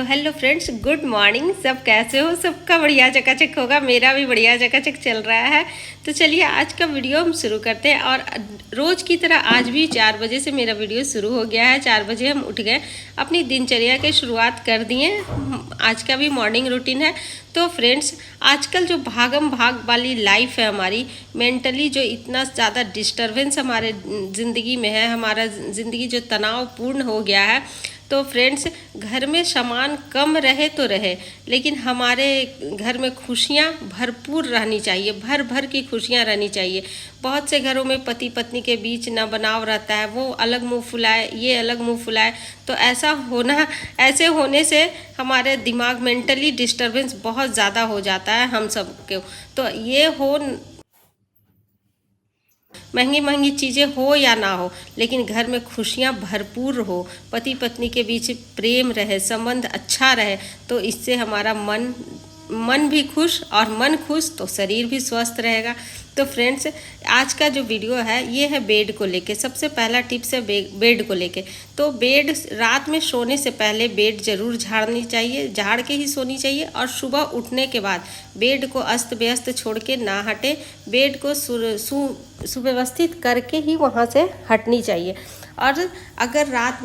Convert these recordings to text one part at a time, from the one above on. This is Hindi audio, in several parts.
Hello friends, good morning. सब कैसे हो? सबका बढ़िया चकाचक होगा, मेरा भी बढ़िया चकाचक चल रहा है। तो चलिए आज का वीडियो हम शुरू करते हैं। और रोज़ की तरह आज भी 4 बजे से मेरा वीडियो शुरू हो गया है। 4 बजे हम उठ गए, अपनी दिनचर्या की शुरुआत कर दिए। आज का भी मॉर्निंग रूटीन है। तो फ्रेंड्स, आजकल जो भागम भाग वाली लाइफ है हमारी, मेंटली जो इतना ज़्यादा डिस्टरबेंस हमारे ज़िंदगी में है, हमारा ज़िंदगी जो तनावपूर्ण हो गया है। तो फ्रेंड्स, घर में सामान कम रहे तो रहे, लेकिन हमारे घर में खुशियाँ भरपूर रहनी चाहिए, भर भर की खुशियाँ रहनी चाहिए। बहुत से घरों में पति पत्नी के बीच ना बनाव रहता है, वो अलग मुंह फुलाए, ये अलग मुंह फुलाए। तो ऐसे होने से हमारे दिमाग मेंटली डिस्टरबेंस बहुत ज़्यादा हो जाता है हम सबको। तो ये हो, महंगी महंगी चीज़ें हो या ना हो, लेकिन घर में खुशियाँ भरपूर हो, पति पत्नी के बीच प्रेम रहे, संबंध अच्छा रहे, तो इससे हमारा मन भी खुश, और मन खुश तो शरीर भी स्वस्थ रहेगा। तो फ्रेंड्स, आज का जो वीडियो है ये है बेड को लेके। सबसे पहला टिप्स है बेड को लेके। तो बेड, रात में सोने से पहले बेड जरूर झाड़नी चाहिए, झाड़ के ही सोनी चाहिए। और सुबह उठने के बाद बेड को अस्त व्यस्त छोड़ के ना हटे, बेड को सुव्यवस्थित करके ही वहाँ से हटनी चाहिए। और अगर रात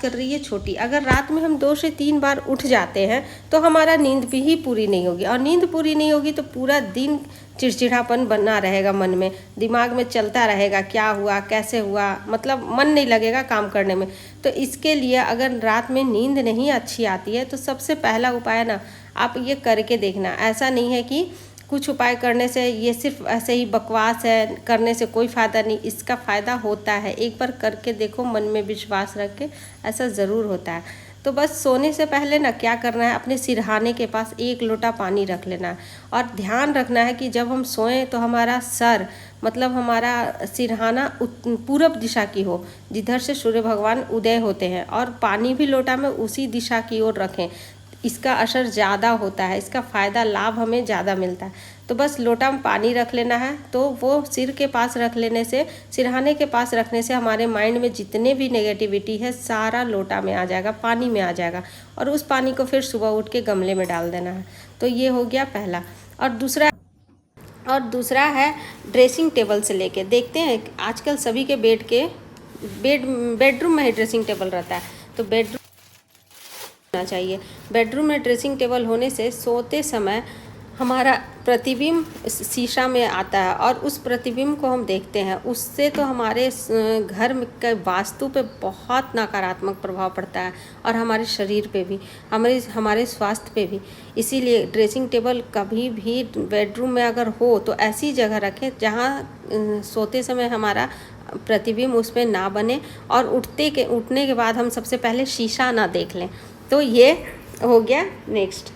कर रही है छोटी, अगर रात में हम 2 से 3 बार उठ जाते हैं तो हमारा नींद भी ही पूरी नहीं होगी, और नींद पूरी नहीं होगी तो पूरा दिन चिड़चिड़ापन बना रहेगा, मन में, दिमाग में चलता रहेगा, क्या हुआ, कैसे हुआ, मतलब मन नहीं लगेगा काम करने में। तो इसके लिए अगर रात में नींद नहीं अच्छी आती है तो सबसे पहला उपाय ना, आप ये करके देखना। ऐसा नहीं है कि कुछ उपाय करने से ये सिर्फ ऐसे ही बकवास है, करने से कोई फ़ायदा नहीं, इसका फ़ायदा होता है। एक बार करके देखो, मन में विश्वास रख के, ऐसा ज़रूर होता है। तो बस सोने से पहले ना क्या करना है, अपने सिरहाने के पास 1 लोटा पानी रख लेना है। और ध्यान रखना है कि जब हम सोएं तो हमारा सर, मतलब हमारा सिरहाना पूरब दिशा की हो, जिधर से सूर्य भगवान उदय होते हैं, और पानी भी लोटा में उसी दिशा की ओर रखें। इसका असर ज़्यादा होता है, इसका फ़ायदा, लाभ हमें ज़्यादा मिलता है। तो बस लोटा में पानी रख लेना है। तो वो सिर के पास रख लेने से, सिरहाने के पास रखने से हमारे माइंड में जितने भी नेगेटिविटी है सारा लोटा में आ जाएगा, पानी में आ जाएगा। और उस पानी को फिर सुबह उठ के गमले में डाल देना है। तो ये हो गया पहला। और दूसरा है ड्रेसिंग टेबल से लेके। देखते हैं आजकल सभी के बेडरूम में ही ड्रेसिंग टेबल रहता है। तो चाहिए। बेडरूम में ड्रेसिंग टेबल होने से सोते समय हमारा प्रतिबिंब शीशा में आता है, और उस प्रतिबिंब को हम देखते हैं। उससे तो हमारे घर के वास्तु पे बहुत नकारात्मक प्रभाव पड़ता है, और हमारे शरीर पे भी, हमारे स्वास्थ्य पे भी। इसीलिए ड्रेसिंग टेबल कभी भी बेडरूम में अगर हो तो ऐसी जगह रखें जहाँ सोते समय हमारा प्रतिबिंब उसमें ना बने, और उठने के बाद हम सबसे पहले शीशा ना देख लें। तो ये हो गया नेक्स्ट।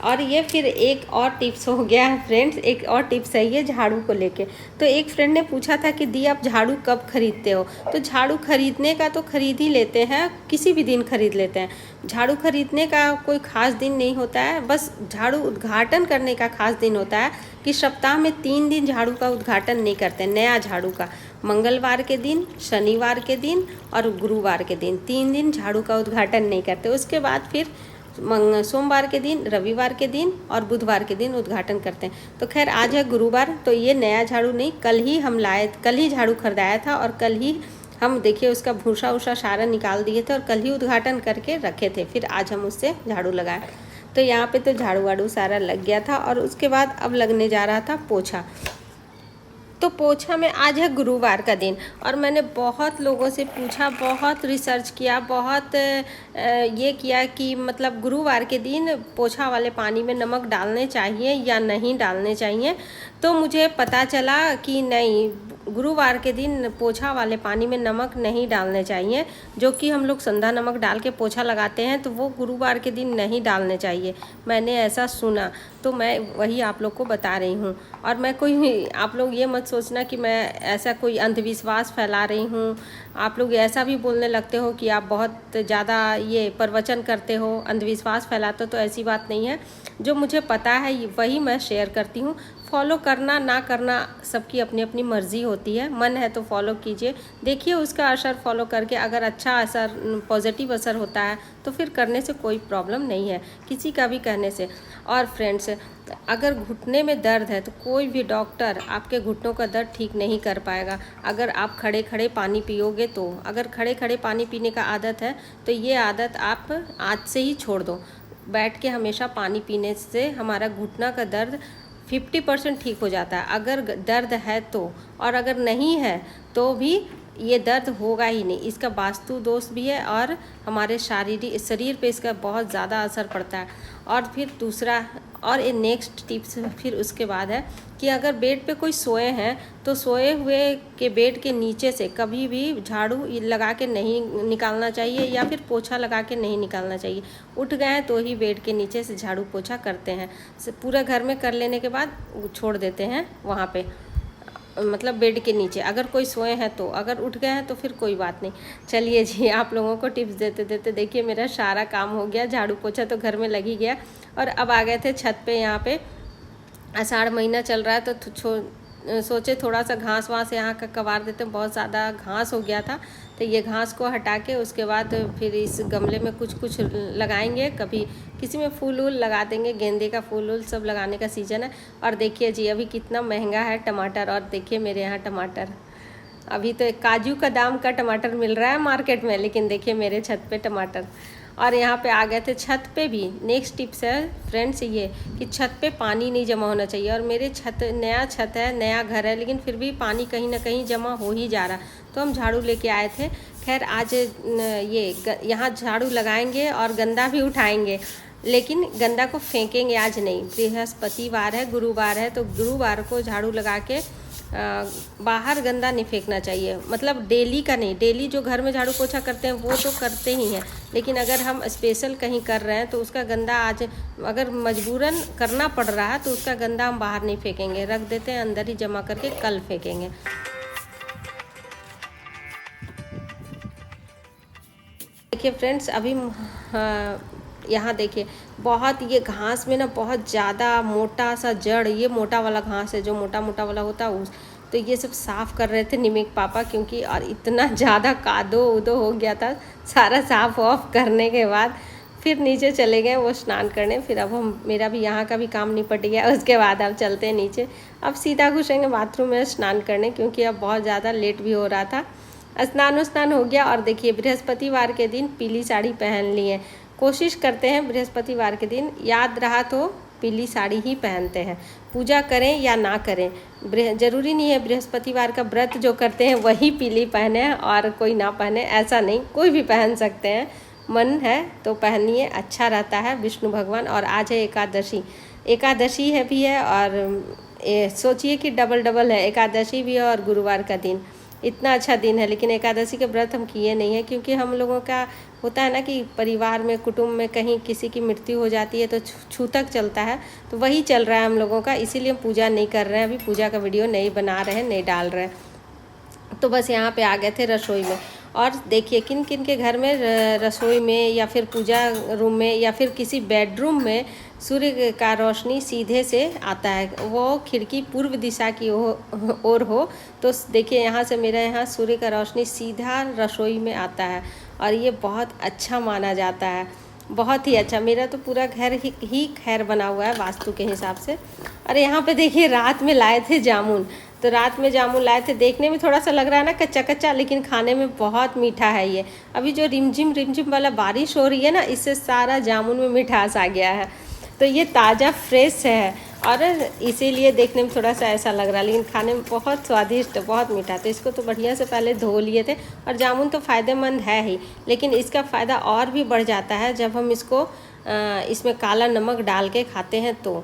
और ये फिर एक और टिप्स हो गया है फ्रेंड्स, एक और टिप्स है ये झाड़ू को लेके। तो एक फ्रेंड ने पूछा था कि दी आप झाड़ू कब खरीदते हो? तो झाड़ू खरीदने का तो खरीद ही लेते हैं, किसी भी दिन खरीद लेते हैं। झाड़ू खरीदने का कोई ख़ास दिन नहीं होता है, बस झाड़ू उद्घाटन करने का खास दिन होता है कि सप्ताह में 3 दिन झाड़ू का उद्घाटन नहीं करते, नया झाड़ू का। मंगलवार के दिन, शनिवार के दिन और गुरुवार के दिन, 3 दिन झाड़ू का उद्घाटन नहीं करते। उसके बाद फिर सोमवार के दिन, रविवार के दिन और बुधवार के दिन उद्घाटन करते हैं। तो खैर आज है गुरुवार, तो ये नया झाड़ू नहीं, कल ही झाड़ू खरीदाया था, और कल ही हम देखिए उसका भूसा उसा सारा निकाल दिए थे, और कल ही उद्घाटन करके रखे थे। फिर आज हम उससे झाड़ू लगाए। तो यहाँ पे तो झाड़ू वाड़ू सारा लग गया था। और उसके बाद अब लगने जा रहा था पोछा। तो पोछा में आज है गुरुवार का दिन, और मैंने बहुत लोगों से पूछा, बहुत रिसर्च किया, बहुत ये किया कि मतलब गुरुवार के दिन पोछा वाले पानी में नमक डालने चाहिए या नहीं डालने चाहिए। तो मुझे पता चला कि नहीं, गुरुवार के दिन पोछा वाले पानी में नमक नहीं डालने चाहिए। जो कि हम लोग संधा नमक डाल के पोछा लगाते हैं, तो वो गुरुवार के दिन नहीं डालने चाहिए। मैंने ऐसा सुना, तो मैं वही आप लोग को बता रही हूँ। और मैं आप लोग ये मत सोचना कि मैं ऐसा कोई अंधविश्वास फैला रही हूँ। आप लोग ऐसा भी बोलने लगते हो कि आप बहुत ज़्यादा ये प्रवचन करते हो, अंधविश्वास फैलाते हो, तो ऐसी बात नहीं है। जो मुझे पता है वही मैं शेयर करती हूँ। फॉलो करना ना करना सबकी अपनी अपनी मर्ज़ी होती है, मन है तो फॉलो कीजिए, देखिए उसका असर फॉलो करके अगर अच्छा असर पॉजिटिव असर होता है तो फिर करने से कोई प्रॉब्लम नहीं है, किसी का भी कहने से। और फ्रेंड्स, अगर घुटने में दर्द है तो कोई भी डॉक्टर आपके घुटनों का दर्द ठीक नहीं कर पाएगा अगर आप खड़े खड़े पानी पियोगे तो। अगर खड़े खड़े पानी पीने का आदत है तो ये आदत आप आज से ही छोड़ दो। बैठ के हमेशा पानी पीने से हमारा घुटना का दर्द 50% ठीक हो जाता है अगर दर्द है तो। और अगर नहीं है तो भी ये दर्द होगा ही नहीं। इसका वास्तु दोष भी है और हमारे शारीरिक शरीर पे इसका बहुत ज़्यादा असर पड़ता है। और फिर दूसरा और ये नेक्स्ट टिप्स फिर उसके बाद है कि अगर बेड पे कोई सोए हैं तो सोए हुए के बेड के नीचे से कभी भी झाड़ू लगा के नहीं निकालना चाहिए या फिर पोछा लगा के नहीं निकालना चाहिए। उठ गए हैं तो ही बेड के नीचे से झाड़ू पोछा करते हैं। पूरा घर में कर लेने के बाद छोड़ देते हैं वहाँ पे, मतलब बेड के नीचे अगर कोई सोए हैं तो। अगर उठ गए हैं तो फिर कोई बात नहीं। चलिए जी, आप लोगों को टिप्स देते देते देखिए मेरा सारा काम हो गया, झाड़ू पोछा तो घर में लग ही गया। और अब आ गए थे छत पे। यहाँ पे आषाढ़ महीना चल रहा है तो सोचे थोड़ा सा घास वास यहाँ का कबार देते हैं, बहुत ज़्यादा घास हो गया था। तो ये घास को हटा के उसके बाद फिर इस गमले में कुछ कुछ लगाएंगे, कभी किसी में फूल वूल लगा देंगे, गेंदे का फूल वूल सब लगाने का सीज़न है। और देखिए जी अभी कितना महंगा है टमाटर। और देखिए मेरे यहाँ टमाटर, अभी तो एक काजू का दाम का टमाटर मिल रहा है मार्केट में, लेकिन देखिए मेरे छत पे टमाटर। और यहाँ पे आ गए थे छत पे भी। नेक्स्ट टिप्स है फ्रेंड्स ये कि छत पे पानी नहीं जमा होना चाहिए। और मेरे नया छत है, नया घर है, लेकिन फिर भी पानी कहीं ना कहीं जमा हो ही जा रहा। तो हम झाड़ू लेके आए थे। खैर आज यहाँ झाड़ू लगाएंगे और गंदा भी उठाएंगे, लेकिन गंदा को फेंकेंगे आज नहीं। बृहस्पतिवार है, गुरुवार है, तो गुरुवार को झाड़ू लगा के बाहर गंदा नहीं फेंकना चाहिए। मतलब डेली का नहीं, डेली जो घर में झाड़ू पोछा करते हैं वो तो करते ही हैं, लेकिन अगर हम स्पेशल कहीं कर रहे हैं तो उसका गंदा आज अगर मजबूरन करना पड़ रहा है तो उसका गंदा हम बाहर नहीं फेंकेंगे, रख देते हैं अंदर ही जमा करके, कल फेंकेंगे। देखिए फ्रेंड्स अभी यहाँ देखिए बहुत ये घास में ना बहुत ज़्यादा मोटा सा जड़, ये मोटा वाला घास है जो मोटा मोटा वाला होता है उस, तो ये सब साफ़ कर रहे थे निमिक पापा, क्योंकि और इतना ज़्यादा कादो उदो हो गया था। सारा साफ़ ऑफ करने के बाद फिर नीचे चले गए वो स्नान करने। फिर अब हम मेरा भी यहाँ का भी काम निपट गया, उसके बाद अब चलते हैं नीचे। अब सीधा घुसेंगे बाथरूम में स्नान करने, क्योंकि अब बहुत ज़्यादा लेट भी हो रहा था। स्नान हो गया। और देखिए बृहस्पतिवार के दिन पीली साड़ी पहन ली है। कोशिश करते हैं बृहस्पतिवार के दिन याद रहा तो पीली साड़ी ही पहनते हैं, पूजा करें या ना करें। ज़रूरी नहीं है बृहस्पतिवार का व्रत जो करते हैं वही पीली पहने और कोई ना पहने, ऐसा नहीं, कोई भी पहन सकते हैं। मन है तो पहनिए, अच्छा रहता है। विष्णु भगवान, और आज है एकादशी है भी है, और सोचिए कि डबल है, एकादशी भी है और गुरुवार का दिन, इतना अच्छा दिन है। लेकिन एकादशी के व्रत हम किए नहीं हैं, क्योंकि हम लोगों का होता है ना कि परिवार में कुटुंब में कहीं किसी की मृत्यु हो जाती है तो छूतक चलता है, तो वही चल रहा है हम लोगों का, इसीलिए हम पूजा नहीं कर रहे हैं। अभी पूजा का वीडियो नहीं बना रहे हैं, नहीं डाल रहे हैं। तो बस यहाँ पे आ गए थे रसोई में। और देखिए किन किन के घर में रसोई में या फिर पूजा रूम में या फिर किसी बेडरूम में सूर्य का रोशनी सीधे से आता है, वो खिड़की पूर्व दिशा की ओर हो। तो देखिए यहाँ से मेरा यहाँ सूर्य का रोशनी सीधा रसोई में आता है, और ये बहुत अच्छा माना जाता है, बहुत ही अच्छा। मेरा तो पूरा घर ही खैर बना हुआ है वास्तु के हिसाब से। और यहाँ पे देखिए रात में लाए थे जामुन, तो रात में जामुन लाए थे, देखने में थोड़ा सा लग रहा है ना कच्चा कच्चा, लेकिन खाने में बहुत मीठा है ये। अभी जो रिमझिम वाला बारिश हो रही है ना, इससे सारा जामुन में मिठास आ गया है। तो ये ताज़ा फ्रेश है और इसीलिए देखने में थोड़ा सा ऐसा लग रहा है, लेकिन खाने में बहुत स्वादिष्ट, बहुत मीठा। तो इसको तो बढ़िया से पहले धो लिए थे। और जामुन तो फ़ायदेमंद है ही, लेकिन इसका फ़ायदा और भी बढ़ जाता है जब हम इसको इसमें काला नमक डाल के खाते हैं तो।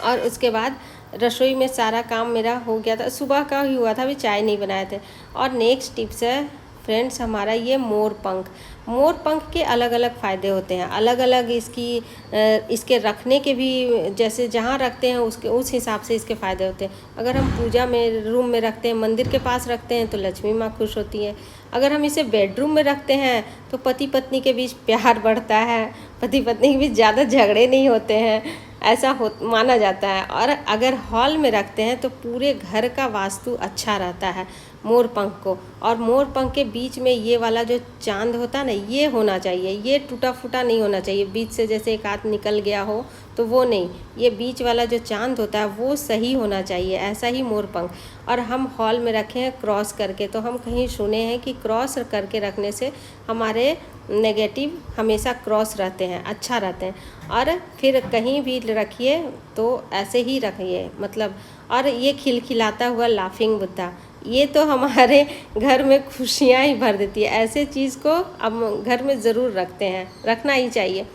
और उसके बाद रसोई में सारा काम मेरा हो गया था, सुबह का ही हुआ था, अभी चाय नहीं बनाए थे। और नेक्स्ट टिप्स है फ्रेंड्स हमारा ये मोर पंख के अलग अलग फ़ायदे होते हैं, अलग अलग इसके रखने के भी, जैसे जहाँ रखते हैं उसके उस हिसाब से इसके फ़ायदे होते हैं। अगर हम पूजा में रूम में रखते हैं, मंदिर के पास रखते हैं तो लक्ष्मी माँ खुश होती है। अगर हम इसे बेडरूम में रखते हैं तो पति पत्नी के बीच प्यार बढ़ता है, पति पत्नी के बीच ज़्यादा झगड़े नहीं होते हैं, ऐसा माना जाता है। और अगर हॉल में रखते हैं तो पूरे घर का वास्तु अच्छा रहता है मोर पंख को। और मोर पंख के बीच में ये वाला जो चांद होता है ना, ये होना चाहिए, ये टूटा फूटा नहीं होना चाहिए, बीच से जैसे एक हाथ निकल गया हो तो वो नहीं, ये बीच वाला जो चांद होता है वो सही होना चाहिए, ऐसा ही मोर पंख। और हम हॉल में रखे हैं क्रॉस करके, तो हम कहीं सुने हैं कि क्रॉस करके रखने से हमारे नेगेटिव हमेशा क्रॉस रहते हैं, अच्छा रहते हैं। और फिर कहीं भी रखिए तो ऐसे ही रखिए, मतलब। और ये खिलखिलाता हुआ लाफिंग बुद्धा, ये तो हमारे घर में खुशियाँ ही भर देती है। ऐसे चीज़ को अब घर में ज़रूर रखते हैं, रखना ही चाहिए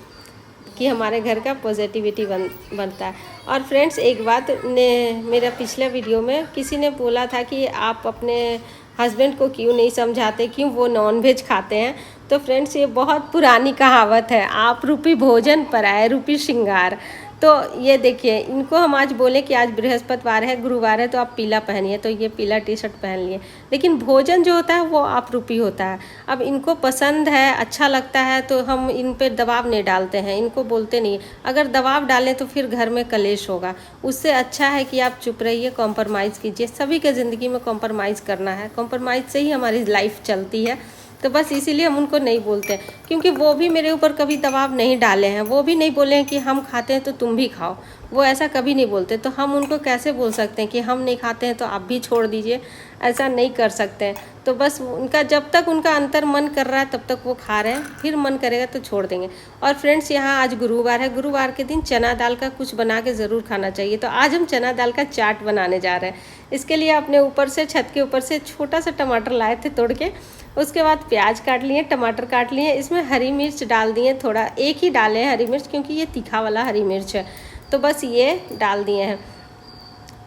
कि हमारे घर का पॉजिटिविटी बनता है। और फ्रेंड्स एक बात ने मेरा पिछले वीडियो में किसी ने बोला था कि आप अपने हस्बैंड को क्यों नहीं समझाते, क्यों वो नॉनवेज खाते हैं। तो फ्रेंड्स ये बहुत पुरानी कहावत है, आप रूपी भोजन पराए रूपी श्रृंगार। तो ये देखिए, इनको हम आज बोले कि आज बृहस्पतिवार है, गुरुवार है, तो आप पीला पहनिए, तो ये पीला टी शर्ट पहन लिए। लेकिन भोजन जो होता है वो आप रूपी होता है। अब इनको पसंद है, अच्छा लगता है, तो हम इन पे दबाव नहीं डालते हैं, इनको बोलते नहीं। अगर दबाव डालें तो फिर घर में कलेश होगा। उससे अच्छा है कि आप चुप रहिए, कॉम्प्रोमाइज़ कीजिए। सभी के ज़िंदगी में कॉम्प्रोमाइज़ करना है, कॉम्प्रोमाइज़ से ही हमारी लाइफ चलती है। तो बस इसीलिए हम उनको नहीं बोलते, क्योंकि वो भी मेरे ऊपर कभी दबाव नहीं डाले हैं। वो भी नहीं बोले हैं कि हम खाते हैं तो तुम भी खाओ, वो ऐसा कभी नहीं बोलते। तो हम उनको कैसे बोल सकते हैं कि हम नहीं खाते हैं तो आप भी छोड़ दीजिए, ऐसा नहीं कर सकते हैं। तो बस उनका जब तक उनका अंतर मन कर रहा है तब तक वो खा रहे हैं, फिर मन करेगा तो छोड़ देंगे। और फ्रेंड्स यहाँ आज गुरुवार है, गुरुवार के दिन चना दाल का कुछ बना के ज़रूर खाना चाहिए। तो आज हम चना दाल का चाट बनाने जा रहे हैं। इसके लिए अपने ऊपर से, छत के ऊपर से छोटा सा टमाटर लाए थे तोड़ के, उसके बाद प्याज काट लिए, टमाटर काट लिए, इसमें हरी मिर्च डाल दिए, थोड़ा एक ही डाले हैं हरी मिर्च क्योंकि ये तीखा वाला हरी मिर्च है, तो बस ये डाल दिए हैं।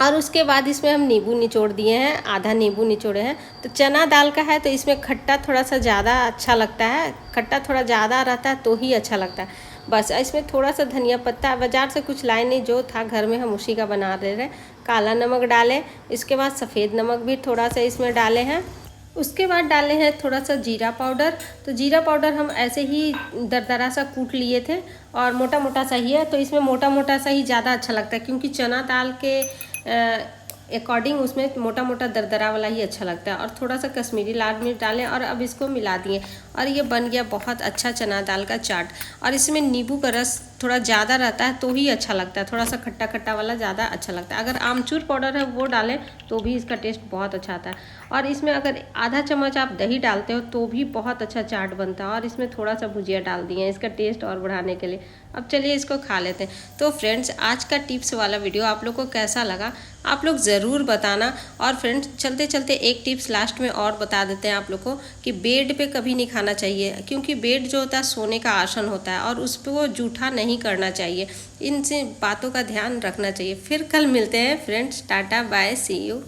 और उसके बाद इसमें हम नींबू निचोड़ दिए हैं, आधा नींबू निचोड़े हैं। तो चना दाल का है तो इसमें खट्टा थोड़ा सा ज़्यादा अच्छा लगता है, खट्टा थोड़ा ज़्यादा रहता है तो ही अच्छा लगता है। बस इसमें थोड़ा सा धनिया पत्ता, बाज़ार से कुछ लाए नहीं, जो था घर में हम उसी का बना रहे हैं। काला नमक डालें, इसके बाद सफ़ेद नमक भी थोड़ा सा इसमें डाले हैं। उसके बाद डाले हैं थोड़ा सा जीरा पाउडर। तो जीरा पाउडर हम ऐसे ही दरदरा सा कूट लिए थे और मोटा मोटा सा ही है, तो इसमें मोटा मोटा सा ही ज़्यादा अच्छा लगता है, क्योंकि चना दाल के अकॉर्डिंग उसमें मोटा मोटा दरदरा वाला ही अच्छा लगता है। और थोड़ा सा कश्मीरी लाल मिर्च डालें और अब इसको मिला दिए और ये बन गया बहुत अच्छा चना दाल का चाट। और इसमें नींबू का रस थोड़ा ज़्यादा रहता है तो ही अच्छा लगता है, थोड़ा सा खट्टा खट्टा वाला ज़्यादा अच्छा लगता है। अगर आमचूर पाउडर है वो डालें तो भी इसका टेस्ट बहुत अच्छा आता है। और इसमें अगर आधा चम्मच आप दही डालते हो तो भी बहुत अच्छा चाट बनता है। और इसमें थोड़ा सा भुजिया डाल दिए इसका टेस्ट और बढ़ाने के लिए। अब चलिए इसको खा लेते हैं। तो फ्रेंड्स आज का टिप्स वाला वीडियो आप लोग को कैसा लगा आप लोग ज़रूर बताना। और फ्रेंड्स चलते चलते एक टिप्स लास्ट में और बता देते हैं आप लोग को कि बेड पे कभी नहीं खाना चाहिए, क्योंकि बेड जो होता है सोने का आसन होता है और उस पर वो जूठा नहीं करना चाहिए। इन बातों का ध्यान रखना चाहिए। फिर कल मिलते हैं फ्रेंड्स, टाटा बाय, सी यू।